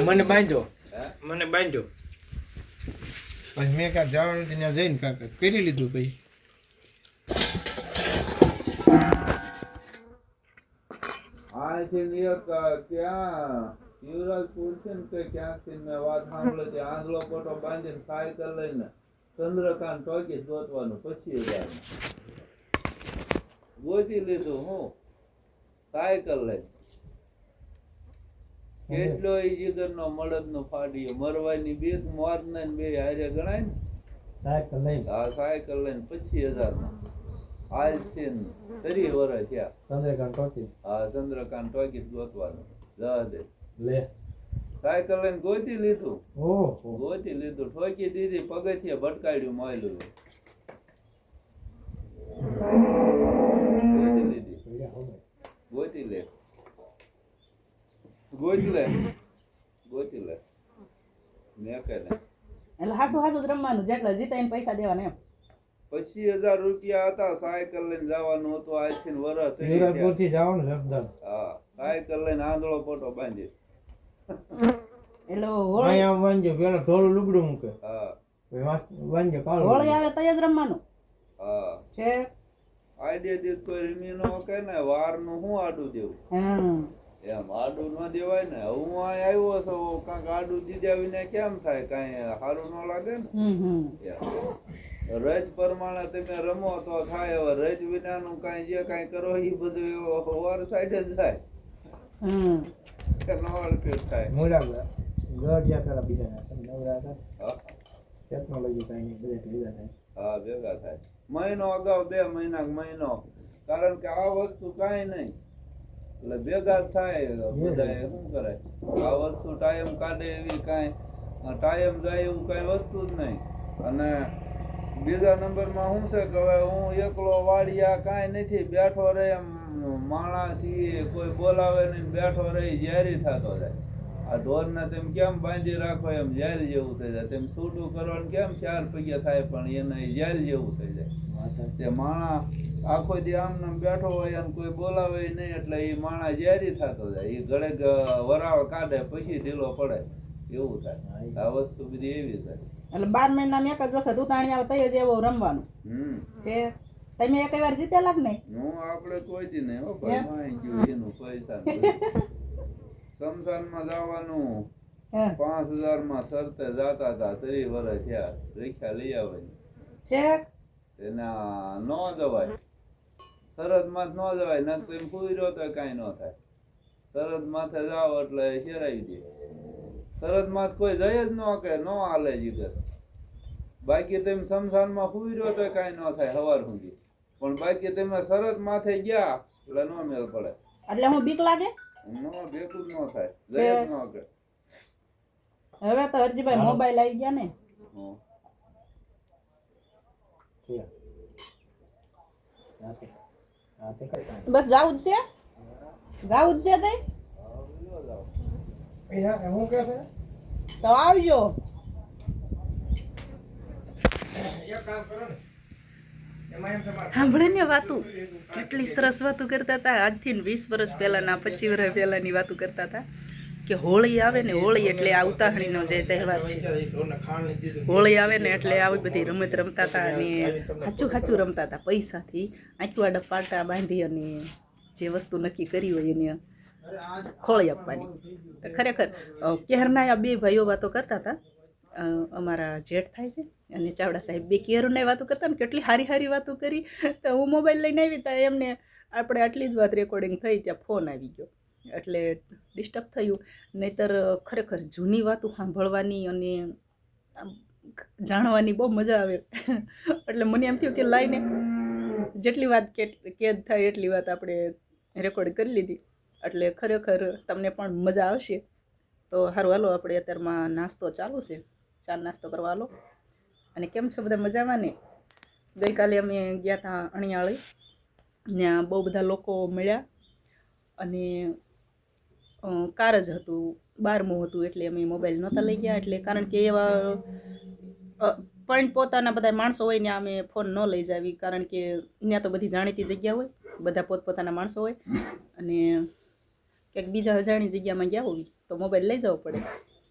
મને બાંધ્યો પછી મેં કાંઈ જવાનું ત્યાં જઈને કાંઈ કરી લીધું પછી યુવરાજપુર છે ને કે ક્યાંકથી મેં વાત સાંભળી છે આંધળો પોટો બાંધીને સાયકલ લઈને ચંદ્રકાંત ટોકીસ ગોતવાનું 25,000 ગોતી લીધું હું સાયકલ લઈને કેટલો ઈ જીગરનો મળદનો ફાડ્યો મરવાની બીક મોરના બે હારે ગણાય ને સાયકલ લઈને હા સાયકલ લઈને 25,000 માં હાલ છે 30 વર્ષ થયા ચંદ્રકાંત ટોકી હા ચંદ્રકાંત ટોકીસ ગોતવાનું જા દે લે સાયકલ લઈને ગોતી લીધું ઓહો ગોતી લીધું ઠોકી દીધી પગથિયે ભટકાડ્યું માયલું ગોતી લીધી ગોતી લે મેં કહે એટલે હાસુ હાસુ જ રમવાનું જેટલા જીતા એને પૈસા દેવાના એમ 25,000 રૂપિયા હતા સાયકલ લઈને જવાનું હતું આજથી વરસ યુવરાજપુરથી જવાનું સરદાર હા સાયકલ લઈને આંધળો પોટો બાંધી એટલે હોળી અહીંયા વાંજે પેલા થોડું લુગડું મૂકે હા વાંજે કાળું હોળી આવે તય જ રમવાનું હા છે આઈડિયા દીધ કોઈ રીમી નો કે ને વાર નું શું આડું દેવું એમ આડું ન દેવાય ને હું અહીં આવ્યો છો કાંઈક આડું દીધા વિના કેમ થાય કાંઈ સારું ન લાગે ને રજ પ્રમાણે તમે રમો તો થાય હવે રજ વિનાનું કાંઈ જે કાંઈ કરો એ બધું ઓવર સાઈડ જ થાય કે નો અડફેટ થાય મોડા ગઢિયા પેલા બીજા નવરા ટેકનોલોજી કાંઈ બધા ભેગા થાય હા ભેગા થાય મહિનો અગાઉ 2 મહિનો કારણ કે આ વસ્તુ કાંઈ નહીં એટલે ભેગા થાય બધા શું કરે આ વસ્તુ ટાઈમ કાઢે એવી કાંઈ ટાઈમ જાય એવું કાંઈ વસ્તુ જ નહીં અને બીજા નંબરમાં શું છે કે હવે હું એકલો વાડિયા કાંઈ નથી બેઠો રહે એમ માણસ કોઈ બોલાવે નહીં બેઠો રહી ઝેરી થતો જાય આ ઢોરને તેમ કેમ બાંધી રાખો એમ ઝેર જેવું થઈ જાય તેમ છૂટું કરવાનું કેમ 4 પૈયા થાય પણ એને ઝેર જેવું થઈ જાય તે માણા આખો દી આમને બેઠો હોય અને કોઈ બોલાવે નહીં એટલે એ માણા ઝેરી થતો જાય એ ઘડે વરાળ કાઢે પછી ઢીલો પડે એવું થાય આ વસ્તુ બધી એવી થાય એટલે 12 મહિનામાં એક જ વખત ઉતાણી આવે તય જ એવો રમવાનું છે તમે એક વાર જીતેલા કે નહીં હું આપણે કોઈ દી નહીં હો ભાઈ માઈ ગયું એનું પૈસા સમસાનમાં જવાનું 5,000 માં શરતે જાતા હતા 30 વર્ષ થયા રિક્ષા લઈ આવે છે એના ન જવાય સરહદ માં ન જવાય ન તો એમ પૂરી રહ્યો તો કાંઈ ન થાય સરહદ માથે જાવ એટલે શેરાઈ દે સરહદ માં કોઈ જઈ જ ન કે ન હાલે જીગર બાકી તમે સમસાનમાં પૂરી રહ્યો તો કાંઈ ન થાય સવાર સુધી પણ બાકી તમે સરહદ માથે ગયા એટલે ન મેળ પડે એટલે હું બીક લાગે ન ભેગું જ ન થાય જઈ જ ન કે હવે તો હરજીભાઈ મોબાઈલ આવી ગયા ને બસ જાવું જ છે તઈ હું કે છે તો આવજો સાંભળે ને વાતું કેટલી સરસ વાતું કરતા હતા આજથી 20 વર્ષ પહેલાના 25 વર્ષ પહેલાની વાતું કરતા હતા કે હોળી આવે ને હોળી એટલે આ ઉતાહણીનો જે તહેવાર છે હોળી આવે ને એટલે આવી બધી રમત રમતા હતા અને સાચું રમતા હતા પૈસાથી આંખવાડા પાટા બાંધી અને જે વસ્તુ નક્કી કરી હોય એને ખોળી આપવાની ખરેખર કેરના આ 2 ભાઈઓ વાતો કરતા હતા અમારા જેઠ થાય છે અને ચાવડા સાહેબ 2 કેરની વાતો કરતા ને કેટલી હારી વાતો કરી તો હું મોબાઈલ લઈને આવી તા એમને આપણે આટલી જ વાત રેકોર્ડિંગ થઈ ત્યાં ફોન આવી ગયો એટલે ડિસ્ટર્બ થયું નહીતર ખરેખર જૂની વાતો સાંભળવાની અને જાણવાની બહુ મજા આવે એટલે મને એમ થયું કે લાઈને જેટલી વાત કેદ થાય એટલી વાત આપણે રેકોર્ડ કરી લીધી એટલે ખરેખર તમને પણ મજા આવશે તો સારું હાલો આપણે અત્યારમાં નાસ્તો ચાલુ છે ચા નાસ્તો કરવા હાલો અને કેમ છો બધા મજામાં ને ગઈકાલે અમે ગયા હતા અણિયાળી ત્યાં બહુ બધા લોકો મળ્યા અને કાર જ હતું 12મું હતું એટલે અમે મોબાઈલ નહોતા લઈ ગયા એટલે કારણ કે એવા પણ પોતાના બધા માણસો હોય ને અમે ફોન ન લઈ જાવી કારણ કે ત્યાં તો બધી જાણીતી જગ્યા હોય બધા પોતપોતાના માણસો હોય અને ક્યાંક બીજા અજાણી જગ્યામાં ગયા હોવી તો મોબાઈલ લઈ જવો પડે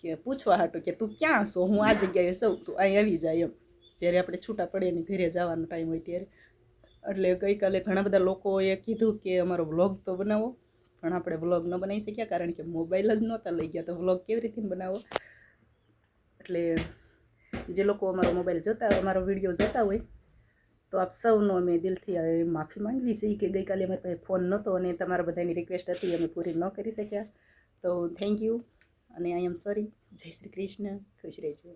કે પૂછવા હાટું કે તું ક્યાં છો, હું આ જગ્યાએ સૌ તું અહીં આવી જાય એમ, જ્યારે આપણે છૂટા પડીએ ને ઘરે જવાનો ટાઈમ હોય ત્યારે. એટલે ગઈકાલે ઘણા બધા લોકોએ કીધું કે અમારો વ્લોગ તો બનાવો, પણ આપણે વ્લોગ ન બનાવી શક્યા કારણ કે મોબાઈલ જ નહોતા લઈ ગયા, તો વ્લોગ કેવી રીતે બનાવો. એટલે જે લોકો અમારો મોબાઈલ જોતા અમારો વિડીયો જોતા હોય તો આપ સૌનો અમે દિલથી માફી માંગવી છે કે ગઈકાલે અમારી પાસે ફોન નહોતો અને તમારા બધાની રિક્વેસ્ટ હતી અમે પૂરી ન કરી શક્યા. તો થેન્ક યુ અને આઈ એમ સોરી. જય શ્રી કૃષ્ણ, ખુશ રહેજો.